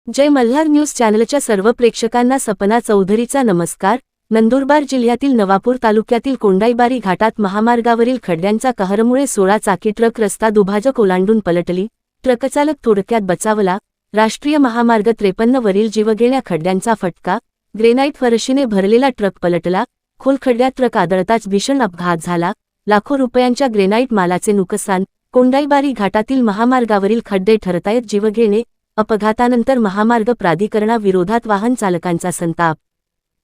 जय Malhar news चॅनलच्या सर्व प्रेक्षकांना सपना चौधरीचा नमस्कार। नंदुरबार जिल्ह्यातील नवापूर तालुक्यातील कोंडाईबारी घाटात महामार्गावरील खड्ड्यांच्या कहरामुळे 16 चाकी ट्रक रस्ता दुभाजक ओलांडून पलटली। ट्रकचालक थोडक्यात बचावला। राष्ट्रीय महामार्ग 53 वरील जीवघेण्या खड्ड्यांचा फटका। ग्रेनाइट फरशीने भरलेला ट्रक पलटला। खोल खड्ड्यात ट्रक आदळताच भीषण अपघात झाला। लाखो रुपयांच्या ग्रेनाइट मालाचे नुकसान। कोंडाईबारी घाटातील महामार्गावरील खड्डे ठरतायत जीवघेणे। अपघातानंतर महामार्ग प्राधिकरणाविरोधात वाहन चालकांचा संताप।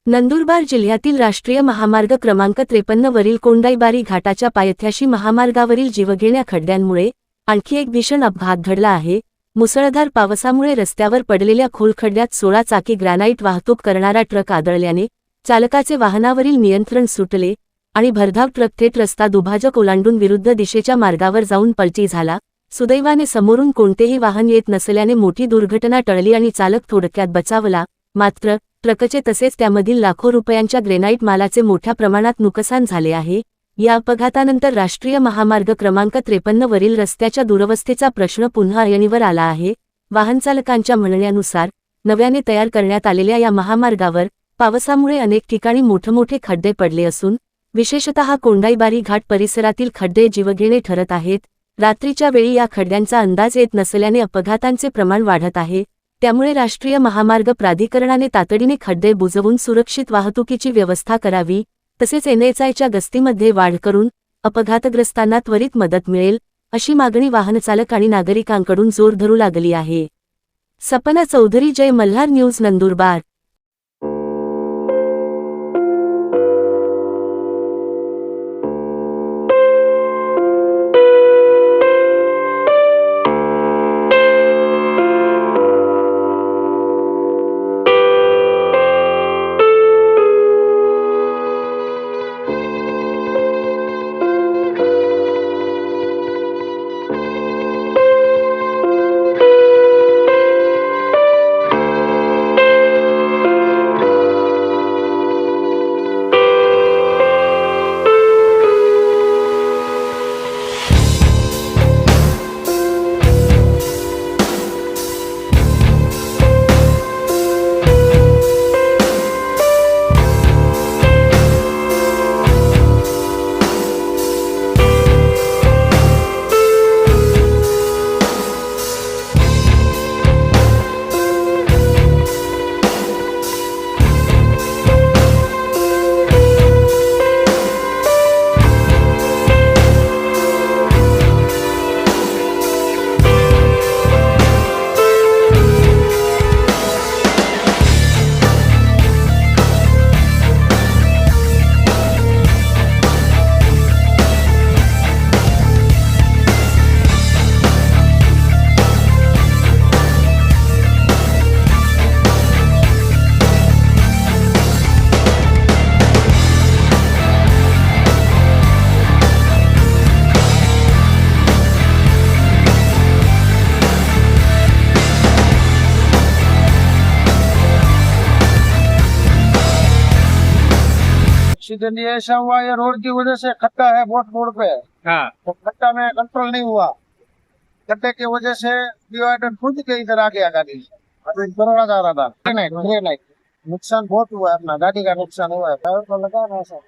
नंदुरबार जिल्ह्यातील राष्ट्रीय महामार्ग क्रमांक 53 वरील कोंडाईबारी घाटाच्या पायथ्याशी महामार्गावरील जीवघेण्या खड्ड्यांमुळे आणखी एक भीषण अपघात घडला आहे। मुसळधार पावसामुळे रस्त्यावर पडलेल्या खोल खड्ड्यात 16 चाकी ग्रॅनाइट वाहतूक करणारा ट्रक आदळल्याने चालकाचे वाहनावरील नियंत्रण सुटले आणि भरधाव ट्रक थेट रस्ता दुभाजक ओलांडून विरुद्ध दिशेच्या मार्गावर जाऊन पलटी झाला। सुदैवाने समोरून कोणतेही वाहन येत नसल्याने मोठी दुर्घटना टळली आणि चालक थोडक्यात बचावला। मात्र ट्रकचे तसेच त्यामधील लाखो रुपयांच्या ग्रेनाइट मालाचे मोठ्या प्रमाणात नुकसान झाले आहे। या अपघातानंतर राष्ट्रीय महामार्ग क्रमांक 53 वरील रस्त्याच्या दुरवस्थेचा प्रश्न पुन्हा ऐरणीवर आला आहे। वाहनचालकांच्या म्हणण्यानुसार नव्याने तयार करण्यात आलेल्या या महामार्गावर पावसामुळे अनेक ठिकाणी मोठमोठे खड्डे पडले असून विशेषतः कोंडाईबारी घाट परिसरातील खड्डे जीवघेणे ठरत आहेत। रात्रीच्या वेळी या खड्ड्यांचा अंदाज येत नसल्याने अपघातांचे प्रमाण वाढत आहे। त्यामुळे राष्ट्रीय महामार्ग प्राधिकरणाने तातडीने खड्डे बुजवून सुरक्षित वाहतुकीची व्यवस्था करावी। तसेच NHAच्या गस्तीमध्ये वाढ करून अपघातग्रस्तांना त्वरित मदत मिळेल अशी मागणी वाहनचालक आणि नागरिकांकडून जोर धरू लागली आहे। सपना चौधरी, जय मल्हार न्यूज, नंदुरबार। ऐसा हुआ ये रोड की वजह से खड्डा है बहुत मोड़ पे है। हाँ। तो खड्डा में कंट्रोल नहीं हुआ, खड्डे की वजह से डिवाइडर खुद के इधर आ गया गाड़ी। अभी बरोड़ा जा रहा था, ग्रेनाइट नुकसान बहुत हुआ है, अपना गाड़ी का नुकसान हुआ है। टायर को लगा ना सर।